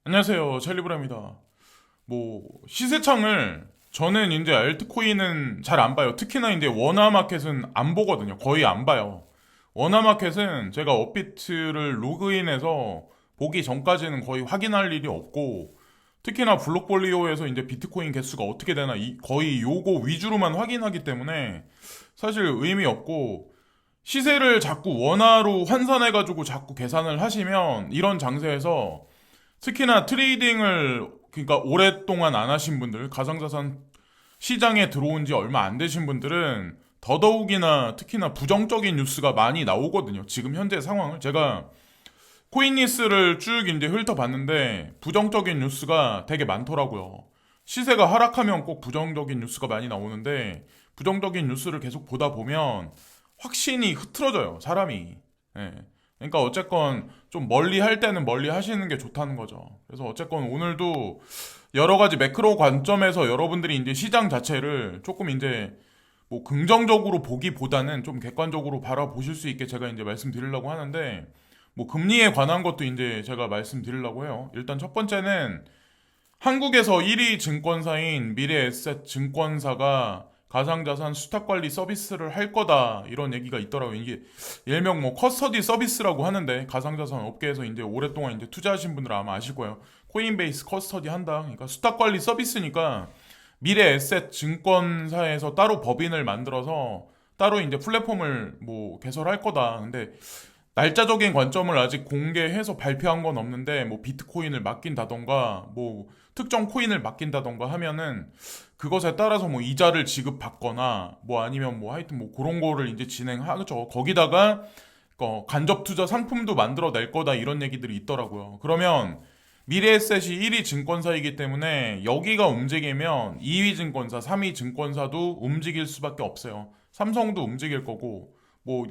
안녕하세요. 찰리브라입니다. 시세창을 저는 이제 알트코인은 잘 안 봐요. 특히나 이제 원화마켓은 안 보거든요. 거의 안 봐요. 원화마켓은 제가 업비트를 로그인해서 보기 전까지는 거의 확인할 일이 없고, 특히나 블록폴리오에서 이제 비트코인 개수가 어떻게 되나 거의 요거 위주로만 확인하기 때문에 사실 의미 없고, 시세를 자꾸 원화로 환산해가지고 자꾸 계산을 하시면 이런 장세에서 특히나 트레이딩을 그러니까 오랫동안 안 하신 분들, 가상자산 시장에 들어온 지 얼마 안 되신 분들은 더더욱이나 특히나 부정적인 뉴스가 많이 나오거든요. 지금 현재 상황을 제가 코인니스를 쭉 이제 훑어봤는데 부정적인 뉴스가 되게 많더라고요. 시세가 하락하면 꼭 부정적인 뉴스가 많이 나오는데 부정적인 뉴스를 계속 보다 보면 확신이 흐트러져요, 사람이. 예. 그러니까 어쨌건 좀 멀리 할 때는 멀리 하시는 게 좋다는 거죠. 그래서 어쨌건 오늘도 여러 가지 매크로 관점에서 여러분들이 이제 시장 자체를 조금 이제 긍정적으로 보기보다는 좀 객관적으로 바라보실 수 있게 제가 이제 말씀드리려고 하는데 금리에 관한 것도 이제 제가 말씀드리려고 해요. 일단 첫 번째는 한국에서 1위 증권사인 미래에셋 증권사가 가상자산 수탁관리 서비스를 할 거다 이런 얘기가 있더라고요. 이게 일명 커스터디 서비스라고 하는데 가상자산 업계에서 이제 오랫동안 이제 투자하신 분들은 아마 아실 거예요. 코인베이스 커스터디 한다. 그러니까 수탁관리 서비스니까 미래에셋 증권사에서 따로 법인을 만들어서 따로 이제 플랫폼을 개설할 거다. 근데 날짜적인 관점을 아직 공개해서 발표한 건 없는데 비트코인을 맡긴다던가 특정 코인을 맡긴다던가 하면은 그것에 따라서 이자를 지급받거나 아니면 하여튼 그런 거를 이제 진행하죠. 거기다가 간접 투자 상품도 만들어낼 거다 이런 얘기들이 있더라고요. 그러면 미래에셋이 1위 증권사이기 때문에 여기가 움직이면 2위 증권사, 3위 증권사도 움직일 수밖에 없어요. 삼성도 움직일 거고 뭐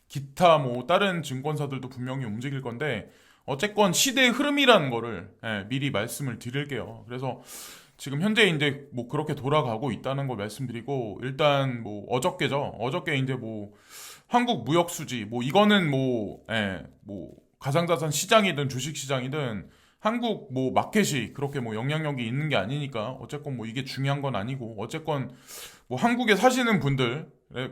기타 다른 증권사들도 분명히 움직일 건데 어쨌건 시대의 흐름이라는 거를 미리 말씀을 드릴게요. 그래서 지금 현재 이제 그렇게 돌아가고 있다는 걸 말씀드리고 일단 어저께죠. 어저께 이제 한국 무역 수지 이거는 가상자산 시장이든 주식 시장이든 한국 마켓이 그렇게 영향력이 있는 게 아니니까 어쨌건 이게 중요한 건 아니고 어쨌건 한국에 사시는 분들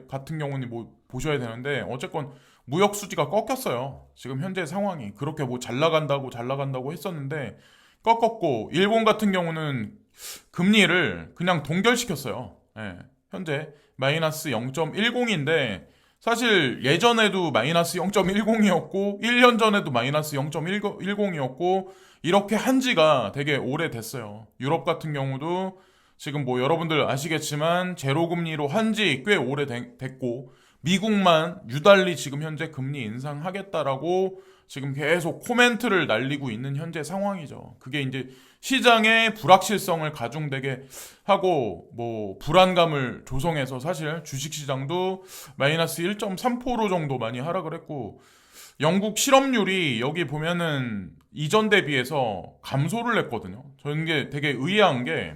같은 경우는 보셔야 되는데 어쨌건 무역 수지가 꺾였어요. 지금 현재 상황이 그렇게 잘 나간다고 했었는데 꺾었고 일본 같은 경우는 금리를 그냥 동결시켰어요. 예, 현재 마이너스 0.10인데 사실 예전에도 마이너스 0.10이었고 1년 전에도 마이너스 0.10이었고 이렇게 한 지가 되게 오래됐어요. 유럽 같은 경우도 지금 여러분들 아시겠지만 제로 금리로 한지 꽤 오래됐고 미국만 유달리 지금 현재 금리 인상하겠다라고 지금 계속 코멘트를 날리고 있는 현재 상황이죠. 그게 이제 시장의 불확실성을 가중되게 하고 불안감을 조성해서 사실 주식시장도 마이너스 1.3% 정도 많이 하락을 했고 영국 실업률이 여기 보면은 이전 대비해서 감소를 했거든요. 저는 이게 되게 의아한 게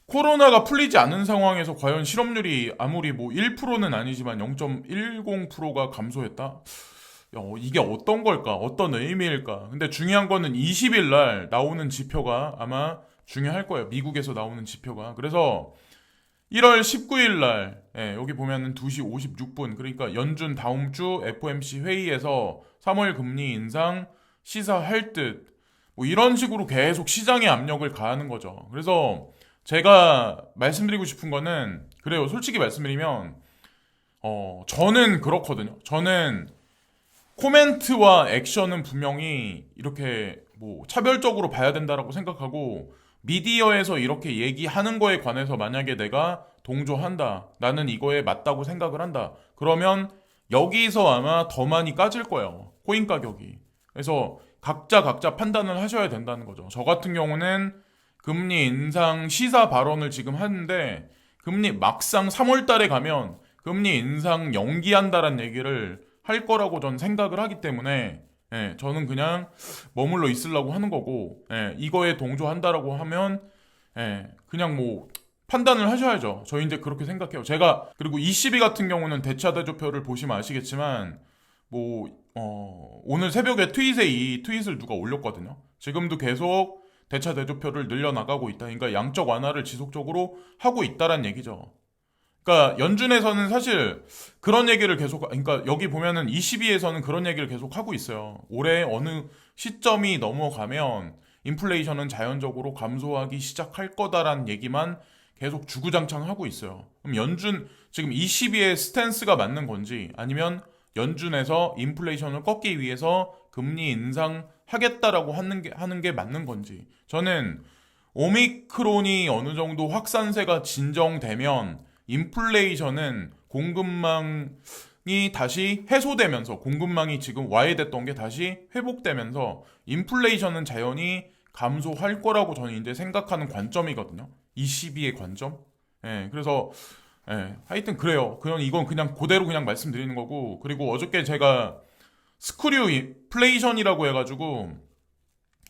코로나가 풀리지 않은 상황에서 과연 실업률이 아무리 1%는 아니지만 0.10%가 감소했다? 이게 어떤 걸까? 어떤 의미일까? 근데 중요한 거는 20일 날 나오는 지표가 아마 중요할 거예요. 미국에서 나오는 지표가. 그래서 1월 19일 날 여기 보면은 2시 56분 그러니까 연준 다음 주 FOMC 회의에서 3월 금리 인상 시사할 듯 이런 식으로 계속 시장에 압력을 가하는 거죠. 그래서 제가 말씀드리고 싶은 거는 그래요. 솔직히 말씀드리면 저는 그렇거든요. 저는 코멘트와 액션은 분명히 이렇게 차별적으로 봐야 된다라고 생각하고 미디어에서 이렇게 얘기하는 거에 관해서 만약에 내가 동조한다. 나는 이거에 맞다고 생각을 한다. 그러면 여기서 아마 더 많이 까질 거예요. 코인 가격이. 그래서 각자 판단을 하셔야 된다는 거죠. 저 같은 경우는 금리 인상 시사 발언을 지금 하는데 금리 막상 3월 달에 가면 금리 인상 연기한다라는 얘기를 할 거라고 전 생각을 하기 때문에 저는 그냥 머물러 있으려고 하는 거고 이거에 동조한다라고 하면 그냥 판단을 하셔야죠. 저 이제 그렇게 생각해요. 제가 그리고 22 같은 경우는 대차 대조표를 보시면 아시겠지만 오늘 새벽에 트윗에 이 트윗을 누가 올렸거든요. 지금도 계속 대차 대조표를 늘려나가고 있다. 그러니까 양적 완화를 지속적으로 하고 있다란 얘기죠. 그러니까 연준에서는 사실 그런 얘기를 계속, 그러니까 여기 보면은 22에서는 그런 얘기를 계속 하고 있어요. 올해 어느 시점이 넘어가면 인플레이션은 자연적으로 감소하기 시작할 거다라는 얘기만 계속 주구장창 하고 있어요. 그럼 연준 지금 22의 스탠스가 맞는 건지, 아니면 연준에서 인플레이션을 꺾기 위해서 금리 인상하겠다라고 하는 게 맞는 건지. 저는 오미크론이 어느 정도 확산세가 진정되면 인플레이션은 공급망이 다시 해소되면서, 공급망이 지금 와해됐던 게 다시 회복되면서 인플레이션은 자연히 감소할 거라고 저는 이제 생각하는 관점이거든요. 22의 관점. 예, 그래서 하여튼 그래요. 이건 그냥 그대로 그냥 말씀드리는 거고. 그리고 어저께 제가 스크류 인플레이션이라고 해가지고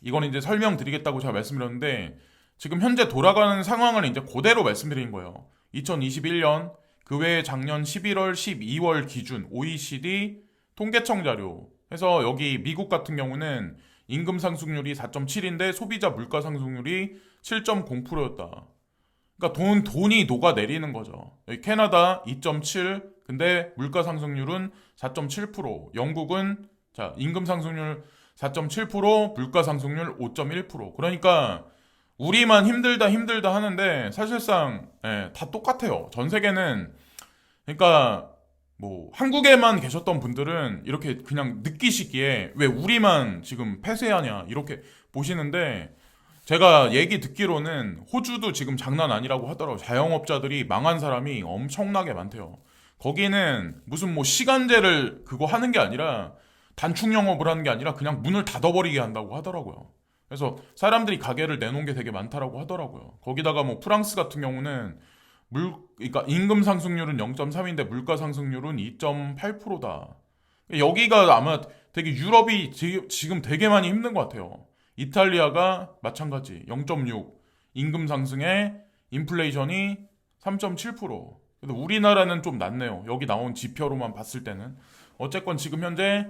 이건 이제 설명드리겠다고 제가 말씀드렸는데, 지금 현재 돌아가는 상황을 이제 그대로 말씀드린 거예요. 2021년 그 외에 작년 11월, 12월 기준 OECD 통계청 자료 해서, 여기 미국 같은 경우는 임금 상승률이 4.7인데 소비자 물가 상승률이 7.0%였다. 그러니까 돈이 녹아내리는 거죠. 여기 캐나다 2.7, 근데 물가 상승률은 4.7%. 영국은 자 임금 상승률 4.7%, 물가 상승률 5.1%. 그러니까 우리만 힘들다 하는데 사실상 다 똑같아요. 전 세계는. 그러니까 뭐 한국에만 계셨던 분들은 이렇게 그냥 느끼시기에 왜 우리만 지금 폐쇄하냐 이렇게 보시는데, 제가 얘기 듣기로는 호주도 지금 장난 아니라고 하더라고요. 자영업자들이 망한 사람이 엄청나게 많대요. 거기는 무슨 뭐 시간제를 그거 하는 게 아니라, 단축 영업을 하는 게 아니라 그냥 문을 닫아버리게 한다고 하더라고요. 그래서 사람들이 가게를 내놓은 게 되게 많다라고 하더라고요. 거기다가 뭐 프랑스 같은 경우는 그러니까 임금 상승률은 0.3인데 물가 상승률은 2.8%다. 여기가 아마 되게 유럽이 지금 되게 많이 힘든 것 같아요. 이탈리아가 마찬가지 0.6, 임금 상승에 인플레이션이 3.7%. 근데 우리나라는 좀 낫네요. 여기 나온 지표로만 봤을 때는. 어쨌건 지금 현재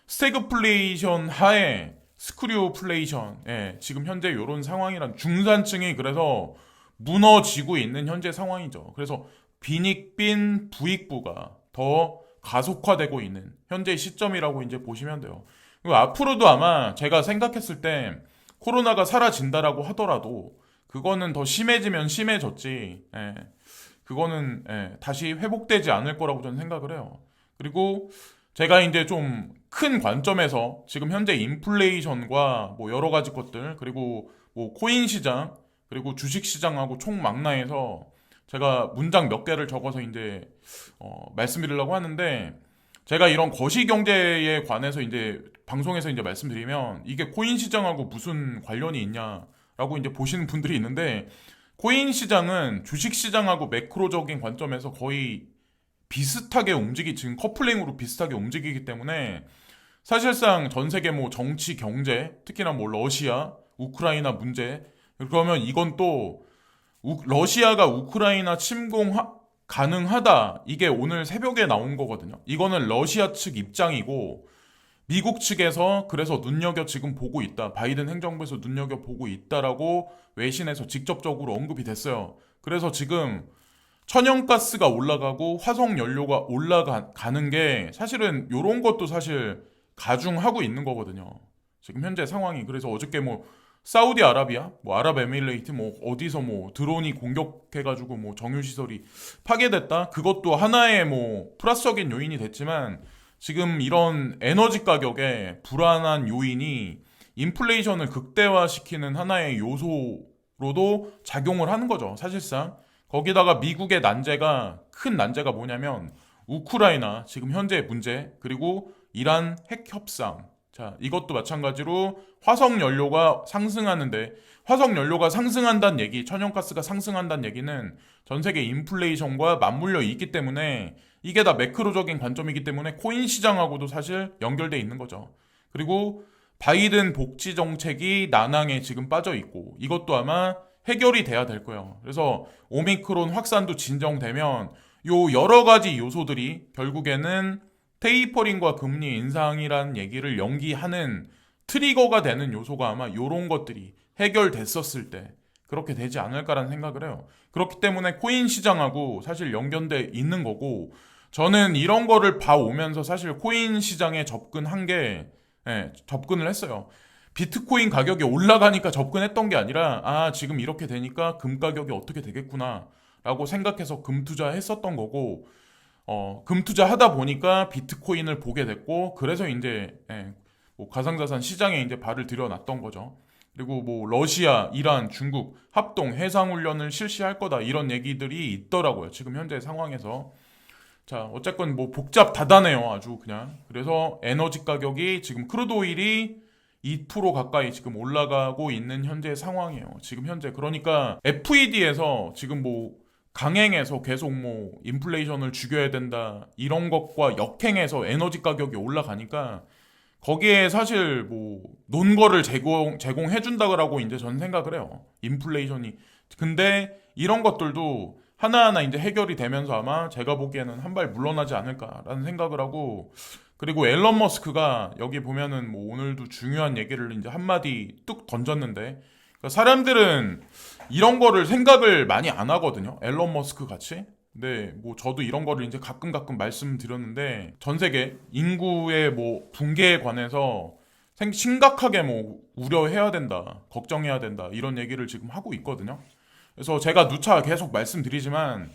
스태그플레이션 하에 스크류플레이션, 지금 현재 이런 상황이란, 중산층이 그래서 무너지고 있는 현재 상황이죠. 그래서 빈익빈 부익부가 더 가속화되고 있는 현재 시점이라고 이제 보시면 돼요. 그리고 앞으로도 아마 제가 생각했을 때 코로나가 사라진다라고 하더라도 그거는 더 심해지면 심해졌지, 그거는 다시 회복되지 않을 거라고 저는 생각을 해요. 그리고 제가 이제 좀 큰 관점에서 지금 현재 인플레이션과 뭐 여러 가지 것들, 그리고 뭐 코인 시장, 그리고 주식 시장하고 총망라해서 제가 문장 몇 개를 적어서 이제 말씀드리려고 하는데, 제가 이런 거시 경제에 관해서 이제 방송에서 이제 말씀드리면 이게 코인 시장하고 무슨 관련이 있냐라고 이제 보시는 분들이 있는데, 코인 시장은 주식 시장하고 매크로적인 관점에서 거의 비슷하게 지금 커플링으로 비슷하게 움직이기 때문에, 사실상 전 세계 뭐 정치, 경제, 특히나 뭐 러시아, 우크라이나 문제, 그러면 이건 또 러시아가 우크라이나 침공 가능하다, 이게 오늘 새벽에 나온 거거든요. 이거는 러시아 측 입장이고, 미국 측에서 그래서 지금 보고 있다, 바이든 행정부에서 눈여겨보고 있다라고 외신에서 직접적으로 언급이 됐어요. 그래서 지금 천연가스가 올라가고 화석연료가 올라가는 게 사실은 요런 것도 사실 가중하고 있는 거거든요. 지금 현재 상황이. 그래서 어저께 뭐 사우디아라비아, 뭐 아랍에미레이트, 뭐 어디서 뭐 드론이 공격해가지고 뭐 정유시설이 파괴됐다. 그것도 하나의 뭐 플러스적인 요인이 됐지만, 지금 이런 에너지 가격의 불안한 요인이 인플레이션을 극대화시키는 하나의 요소로도 작용을 하는 거죠, 사실상. 거기다가 미국의 큰 난제가 뭐냐면 우크라이나 지금 현재 문제, 그리고 이란 핵 협상. 자, 이것도 마찬가지로 화석연료가 상승한다는 얘기, 천연가스가 상승한다는 얘기는 전 세계 인플레이션과 맞물려 있기 때문에, 이게 다 매크로적인 관점이기 때문에 코인 시장하고도 사실 연결돼 있는 거죠. 그리고 바이든 복지 정책이 난항에 지금 빠져 있고, 이것도 아마 해결이 돼야 될 거예요. 그래서 오미크론 확산도 진정되면 요 여러 가지 요소들이 결국에는 테이퍼링과 금리 인상이라는 얘기를 연기하는 트리거가 되는 요소가 아마 이런 것들이 해결됐었을 때 그렇게 되지 않을까라는 생각을 해요. 그렇기 때문에 코인 시장하고 사실 연결돼 있는 거고, 저는 이런 거를 봐오면서 사실 코인 시장에 접근한 게, 접근을 했어요. 비트코인 가격이 올라가니까 접근했던 게 아니라, 지금 이렇게 되니까 금 가격이 어떻게 되겠구나 라고 생각해서 금 투자했었던 거고, 금 투자하다 보니까 비트코인을 보게 됐고, 그래서 이제 뭐 가상자산 시장에 이제 발을 들여놨던 거죠. 그리고 뭐 러시아, 이란, 중국 합동 해상훈련을 실시할 거다 이런 얘기들이 있더라고요. 지금 현재 상황에서. 자, 어쨌건 뭐 복잡다단해요. 아주 그냥. 그래서 에너지 가격이 지금 크루드 오일이 2% 가까이 지금 올라가고 있는 현재 상황이에요. 지금 현재. 그러니까 FED에서 지금 뭐 강행해서 계속 뭐 인플레이션을 죽여야 된다 이런 것과 역행해서 에너지 가격이 올라가니까 거기에 사실 뭐 논거를 제공해 준다고 이제 전 생각을 해요. 인플레이션이. 근데 이런 것들도 하나하나 이제 해결이 되면서 아마 제가 보기에는 한 발 물러나지 않을까라는 생각을 하고, 그리고 앨런 머스크가 여기 보면은 뭐 오늘도 중요한 얘기를 이제 한마디 뚝 던졌는데, 그러니까 사람들은 이런 거를 생각을 많이 안 하거든요. 앨런 머스크 같이. 네, 뭐 저도 이런 거를 이제 가끔 말씀드렸는데, 전 세계 인구의 뭐 붕괴에 관해서 심각하게 뭐 우려해야 된다, 걱정해야 된다 이런 얘기를 지금 하고 있거든요. 그래서 제가 누차 계속 말씀드리지만,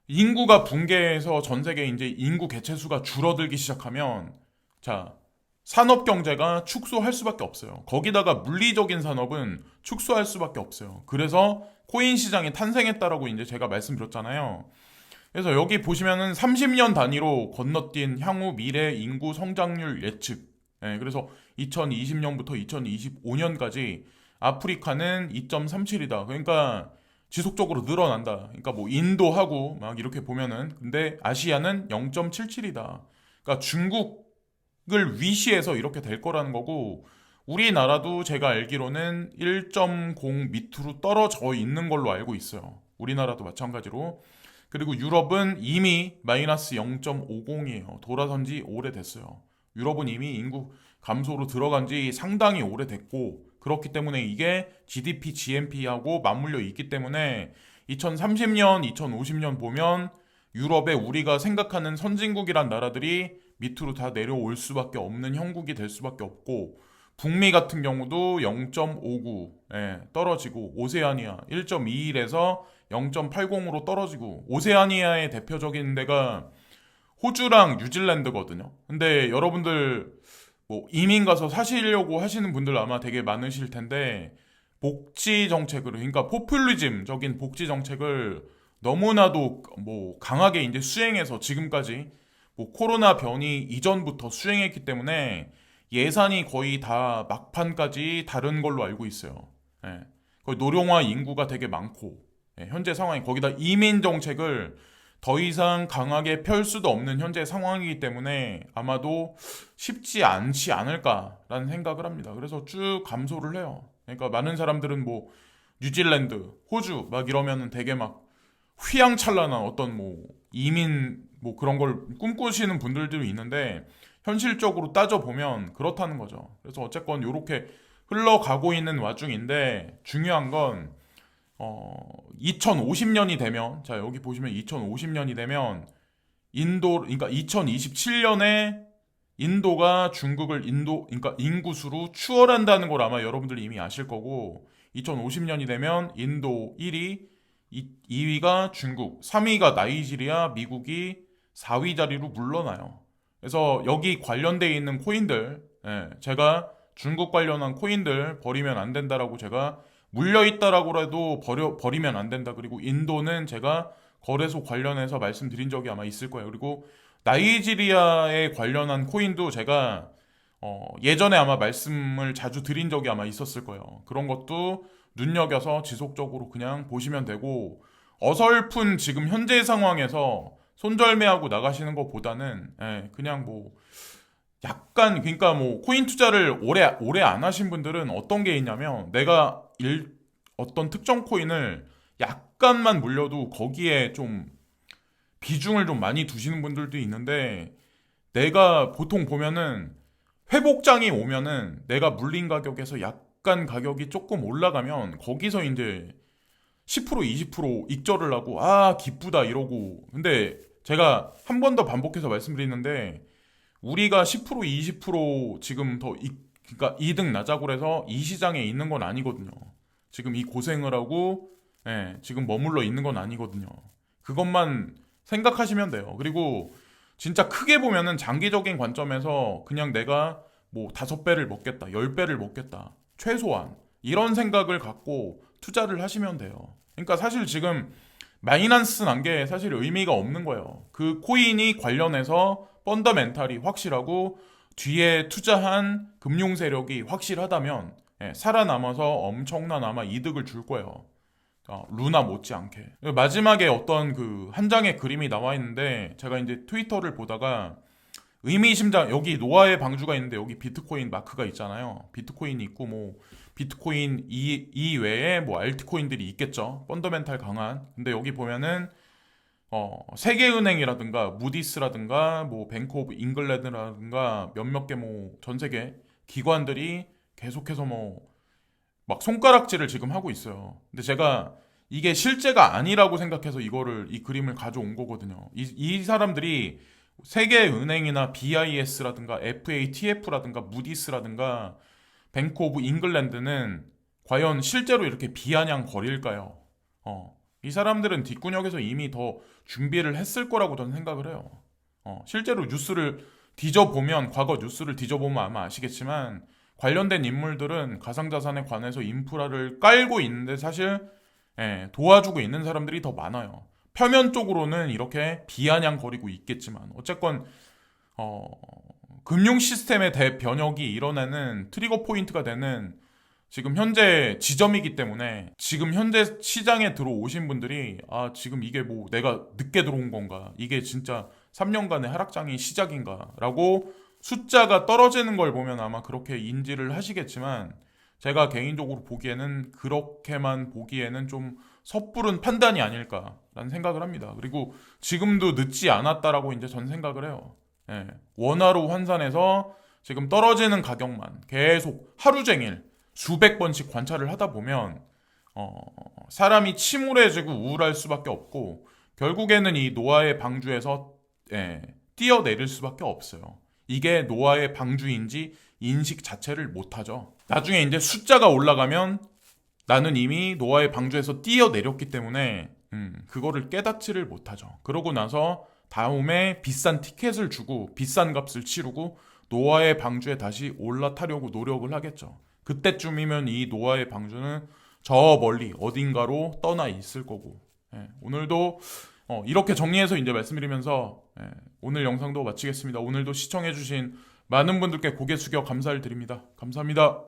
인구가 붕괴해서 전 세계 이제 인구 개체수가 줄어들기 시작하면, 자, 산업 경제가 축소할 수밖에 없어요. 거기다가 물리적인 산업은 축소할 수밖에 없어요. 그래서 코인 시장이 탄생했다라고 이제 제가 말씀드렸잖아요. 그래서 여기 보시면은 30년 단위로 건너뛴 향후 미래 인구 성장률 예측. 그래서 2020년부터 2025년까지 아프리카는 2.37이다. 그러니까 지속적으로 늘어난다. 그러니까 뭐 인도하고 막 이렇게 보면은, 근데 아시아는 0.77이다. 그러니까 중국을 위시해서 이렇게 될 거라는 거고, 우리나라도 제가 알기로는 1.0 밑으로 떨어져 있는 걸로 알고 있어요. 우리나라도 마찬가지로. 그리고 유럽은 이미 마이너스 0.50이에요. 돌아선 지 오래됐어요. 유럽은 이미 인구 감소로 들어간 지 상당히 오래됐고, 그렇기 때문에 이게 GDP, GNP하고 맞물려 있기 때문에 2030년, 2050년 보면 유럽에 우리가 생각하는 선진국이란 나라들이 밑으로 다 내려올 수밖에 없는 형국이 될 수밖에 없고, 북미 같은 경우도 0.59 떨어지고, 오세아니아 1.21에서 0.80으로 떨어지고, 오세아니아의 대표적인 데가 호주랑 뉴질랜드거든요. 근데 여러분들 뭐 이민 가서 사시려고 하시는 분들 아마 되게 많으실 텐데, 복지 정책을, 그러니까 포퓰리즘적인 복지 정책을 너무나도 뭐 강하게 이제 수행해서 지금까지 뭐 코로나 변이 이전부터 수행했기 때문에 예산이 거의 다 막판까지 다른 걸로 알고 있어요. 거의 노령화 인구가 되게 많고, 현재 상황이, 거기다 이민 정책을 더 이상 강하게 펼 수도 없는 현재 상황이기 때문에 아마도 쉽지 않지 않을까라는 생각을 합니다. 그래서 쭉 감소를 해요. 그러니까 많은 사람들은 뭐 뉴질랜드, 호주 막 이러면은 되게 막 휘황찬란한 어떤 뭐 이민 뭐 그런 걸 꿈꾸시는 분들도 있는데, 현실적으로 따져보면 그렇다는 거죠. 그래서 어쨌건 이렇게 흘러가고 있는 와중인데, 중요한 건 2050년이 되면, 자 여기 보시면 2050년이 되면 인도, 그러니까 2027년에 인도가 중국을 그러니까 인구수로 추월한다는 걸 아마 여러분들이 이미 아실 거고, 2050년이 되면 인도 1위, 2위가 중국, 3위가 나이지리아, 미국이 4위 자리로 물러나요. 그래서 여기 관련돼 있는 코인들, 제가 중국 관련한 코인들 버리면 안 된다라고, 제가 물려 있다라고 해도 버리면 안 된다. 그리고 인도는 제가 거래소 관련해서 말씀드린 적이 아마 있을 거예요. 그리고 나이지리아에 관련한 코인도 제가 예전에 아마 말씀을 자주 드린 적이 아마 있었을 거예요. 그런 것도 눈여겨서 지속적으로 그냥 보시면 되고, 어설픈 지금 현재 상황에서 손절매하고 나가시는 것보다는 그냥 뭐 약간, 그러니까 뭐 코인 투자를 오래 안 하신 분들은 어떤 게 있냐면, 내가 어떤 특정 코인을 약간만 물려도 거기에 좀 비중을 좀 많이 두시는 분들도 있는데, 내가 보통 보면은 회복장이 오면은 내가 물린 가격에서 약간 가격이 조금 올라가면 거기서 이제 10% 20% 익절을 하고 아 기쁘다 이러고. 근데 제가 한 번 더 반복해서 말씀드리는데 우리가 10% 20% 지금 그러니까 이득 나자고 그래서 이 시장에 있는 건 아니거든요. 지금 이 고생을 하고 지금 머물러 있는 건 아니거든요. 그것만 생각하시면 돼요. 그리고 진짜 크게 보면은 장기적인 관점에서 그냥 내가 뭐 5배를 먹겠다, 10배를 먹겠다. 최소한 이런 생각을 갖고 투자를 하시면 돼요. 그러니까 사실 지금 마이너스 난 게 사실 의미가 없는 거예요. 그 코인이 관련해서 펀더멘탈이 확실하고 뒤에 투자한 금융 세력이 확실하다면 살아남아서 엄청난 아마 이득을 줄 거예요. 루나 못지않게. 마지막에 어떤 그 한 장의 그림이 나와 있는데 제가 이제 트위터를 보다가 의미심장 여기 노아의 방주가 있는데 여기 비트코인 마크가 있잖아요. 비트코인이 있고 뭐 비트코인 이외에 뭐 알트코인들이 있겠죠. 펀더멘탈 강한. 근데 여기 보면은 세계은행이라든가 무디스라든가 뭐 뱅크 오브 잉글랜드라든가 몇몇 개 뭐 전 세계 기관들이 계속해서 뭐 막 손가락질을 지금 하고 있어요. 근데 제가 이게 실제가 아니라고 생각해서 이 그림을 가져온 거거든요. 이 사람들이 세계은행이나 BIS라든가 FATF라든가 무디스라든가 뱅크 오브 잉글랜드는 과연 실제로 이렇게 비아냥거릴까요? 이 사람들은 뒷구녕에서 이미 더 준비를 했을 거라고 저는 생각을 해요. 실제로 뉴스를 뒤져보면, 과거 뉴스를 뒤져보면 아마 아시겠지만, 관련된 인물들은 가상자산에 관해서 인프라를 깔고 있는데 사실 도와주고 있는 사람들이 더 많아요. 표면적으로는 이렇게 비아냥거리고 있겠지만 어쨌건 금융 시스템의 대변혁이 일어나는 트리거 포인트가 되는 지금 현재 지점이기 때문에 지금 현재 시장에 들어오신 분들이 아 지금 이게 뭐 내가 늦게 들어온 건가, 이게 진짜 3년간의 하락장이 시작인가 라고 숫자가 떨어지는 걸 보면 아마 그렇게 인지를 하시겠지만 제가 개인적으로 보기에는 그렇게만 보기에는 좀 섣부른 판단이 아닐까라는 생각을 합니다. 그리고 지금도 늦지 않았다라고 이제 전 생각을 해요. 원화로 환산해서 지금 떨어지는 가격만 계속 하루 종일 수백 번씩 관찰을 하다 보면 사람이 침울해지고 우울할 수밖에 없고 결국에는 이 노아의 방주에서 뛰어내릴 수밖에 없어요. 이게 노아의 방주인지 인식 자체를 못하죠. 나중에 이제 숫자가 올라가면 나는 이미 노아의 방주에서 뛰어내렸기 때문에 그거를 깨닫지를 못하죠. 그러고 나서 다음에 비싼 티켓을 주고 비싼 값을 치르고 노아의 방주에 다시 올라타려고 노력을 하겠죠. 그때쯤이면 이 노아의 방주는 저 멀리 어딘가로 떠나 있을 거고. 오늘도 이렇게 정리해서 이제 말씀드리면서 오늘 영상도 마치겠습니다. 오늘도 시청해주신 많은 분들께 고개 숙여 감사를 드립니다. 감사합니다.